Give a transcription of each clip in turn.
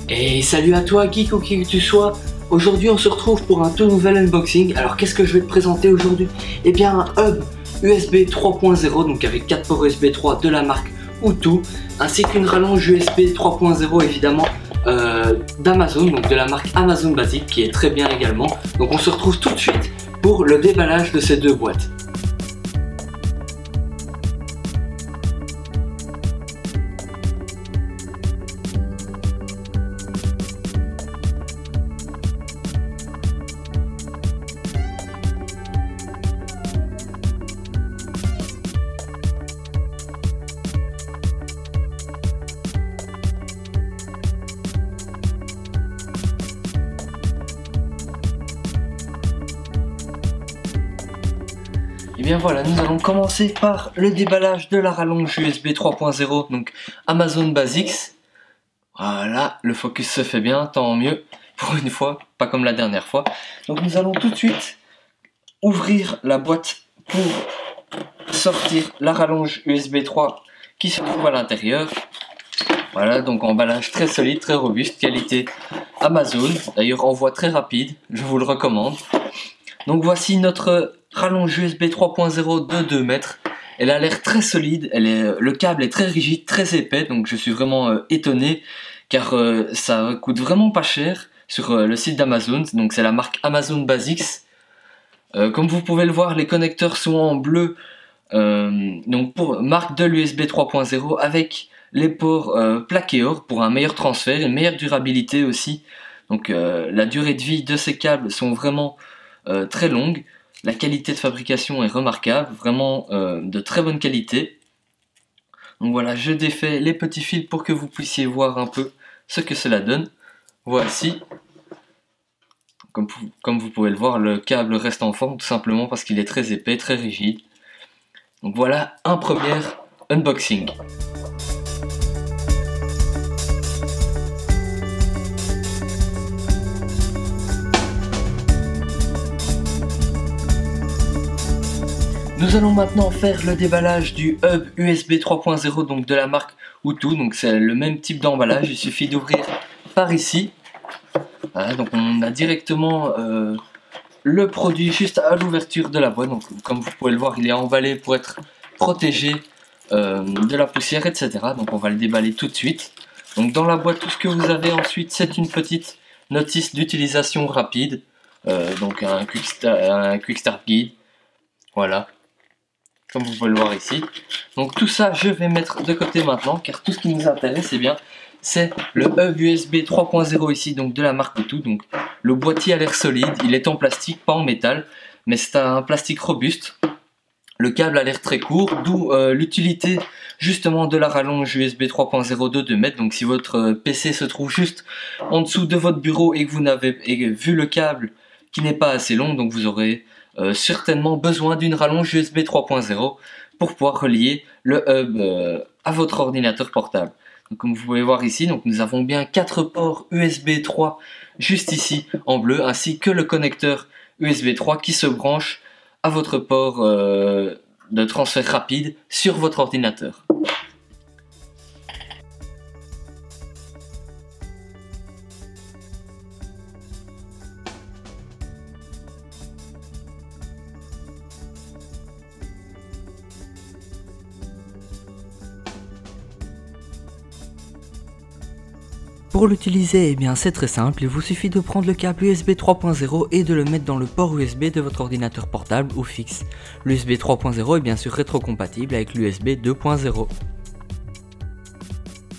Et salut à toi geek ou qui que tu sois. Aujourd'hui on se retrouve pour un tout nouvel unboxing. Alors qu'est-ce que je vais te présenter aujourd'hui? Eh bien un hub USB 3.0, donc avec 4 ports USB 3 de la marque Utu, ainsi qu'une rallonge USB 3.0 évidemment d'Amazon, donc de la marque Amazon Basics, qui est très bien également. Donc on se retrouve tout de suite pour le déballage de ces deux boîtes. Et bien voilà, nous allons commencer par le déballage de la rallonge USB 3.0, donc Amazon Basics. Voilà, le focus se fait bien, tant mieux, pour une fois, pas comme la dernière fois. Donc nous allons tout de suite ouvrir la boîte pour sortir la rallonge USB 3 qui se trouve à l'intérieur. Voilà, donc emballage très solide, très robuste, qualité Amazon, d'ailleurs envoi très rapide, je vous le recommande. Donc voici notre rallonge USB 3.0 de 2 mètres. Elle a l'air très solide, le câble est très rigide, très épais, donc je suis vraiment étonné car ça coûte vraiment pas cher sur le site d'Amazon, donc c'est la marque Amazon Basics. Comme vous pouvez le voir, les connecteurs sont en bleu, donc pour marque de l'USB 3.0 avec les ports plaqués or pour un meilleur transfert, une meilleure durabilité aussi. Donc la durée de vie de ces câbles sont vraiment très longues. La qualité de fabrication est remarquable, vraiment de très bonne qualité. Donc voilà, je défais les petits fils pour que vous puissiez voir un peu ce que cela donne. Voici. Comme vous pouvez le voir, le câble reste en forme tout simplement parce qu'il est très épais, très rigide. Donc voilà un premier unboxing. Nous allons maintenant faire le déballage du hub USB 3.0, donc de la marque Utu, donc c'est le même type d'emballage, il suffit d'ouvrir par ici. Voilà, donc on a directement le produit juste à l'ouverture de la boîte, donc comme vous pouvez le voir il est emballé pour être protégé de la poussière, etc. Donc on va le déballer tout de suite. Donc dans la boîte tout ce que vous avez ensuite c'est une petite notice d'utilisation rapide, donc un quick start guide, voilà. Comme vous pouvez le voir ici. Donc tout ça je vais mettre de côté maintenant car tout ce qui nous intéresse c'est le hub USB 3.0 ici, donc de la marque Utu. Donc le boîtier a l'air solide, il est en plastique, pas en métal, mais c'est un plastique robuste. Le câble a l'air très court, d'où l'utilité justement de la rallonge USB 3.0 de 2 mètres. Donc si votre PC se trouve juste en dessous de votre bureau et que vous n'avez vu le câble qui n'est pas assez long, donc vous aurez certainement besoin d'une rallonge USB 3.0 pour pouvoir relier le hub à votre ordinateur portable. Donc, comme vous pouvez voir ici, donc nous avons bien 4 ports USB 3 juste ici en bleu, ainsi que le connecteur USB 3 qui se branche à votre port de transfert rapide sur votre ordinateur. Pour l'utiliser, eh bien c'est très simple, il vous suffit de prendre le câble USB 3.0 et de le mettre dans le port USB de votre ordinateur portable ou fixe. L'USB 3.0 est bien sûr rétrocompatible avec l'USB 2.0.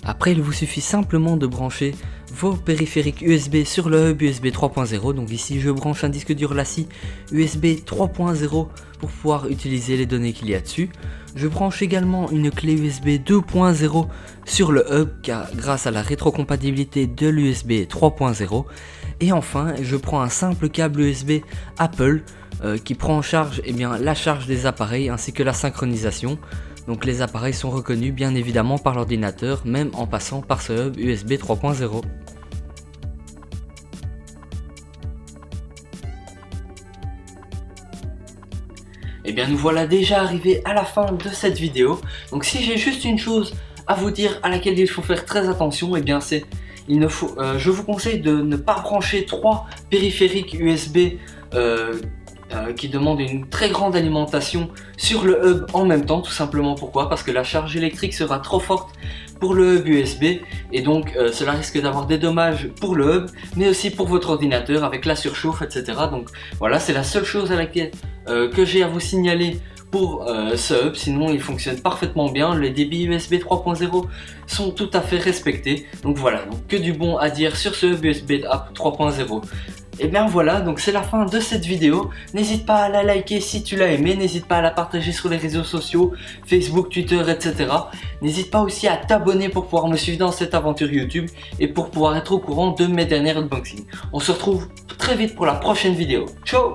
Après, il vous suffit simplement de brancher vos périphériques USB sur le hub USB 3.0. Donc ici, je branche un disque dur LaCie USB 3.0 pour pouvoir utiliser les données qu'il y a dessus. Je branche également une clé USB 2.0 sur le hub car grâce à la rétrocompatibilité de l'USB 3.0. Et enfin, je prends un simple câble USB Apple qui prend en charge la charge des appareils ainsi que la synchronisation. Donc les appareils sont reconnus bien évidemment par l'ordinateur, même en passant par ce hub USB 3.0. Et bien nous voilà déjà arrivés à la fin de cette vidéo. Donc si j'ai juste une chose à vous dire à laquelle il faut faire très attention, et bien c'est je vous conseille de ne pas brancher 3 périphériques USB qui demandent une très grande alimentation sur le hub en même temps. Tout simplement pourquoi? Parce que la charge électrique sera trop forte pour le hub USB et donc cela risque d'avoir des dommages pour le hub mais aussi pour votre ordinateur avec la surchauffe, etc. Donc voilà, c'est la seule chose à laquelle que j'ai à vous signaler pour ce hub. Sinon il fonctionne parfaitement bien, les débits USB 3.0 sont tout à fait respectés. Donc voilà, donc que du bon à dire sur ce hub USB 3.0. Et bien voilà, donc c'est la fin de cette vidéo. N'hésite pas à la liker si tu l'as aimé, n'hésite pas à la partager sur les réseaux sociaux, Facebook, Twitter, etc. N'hésite pas aussi à t'abonner pour pouvoir me suivre dans cette aventure YouTube et pour pouvoir être au courant de mes derniers unboxings. On se retrouve très vite pour la prochaine vidéo. Ciao!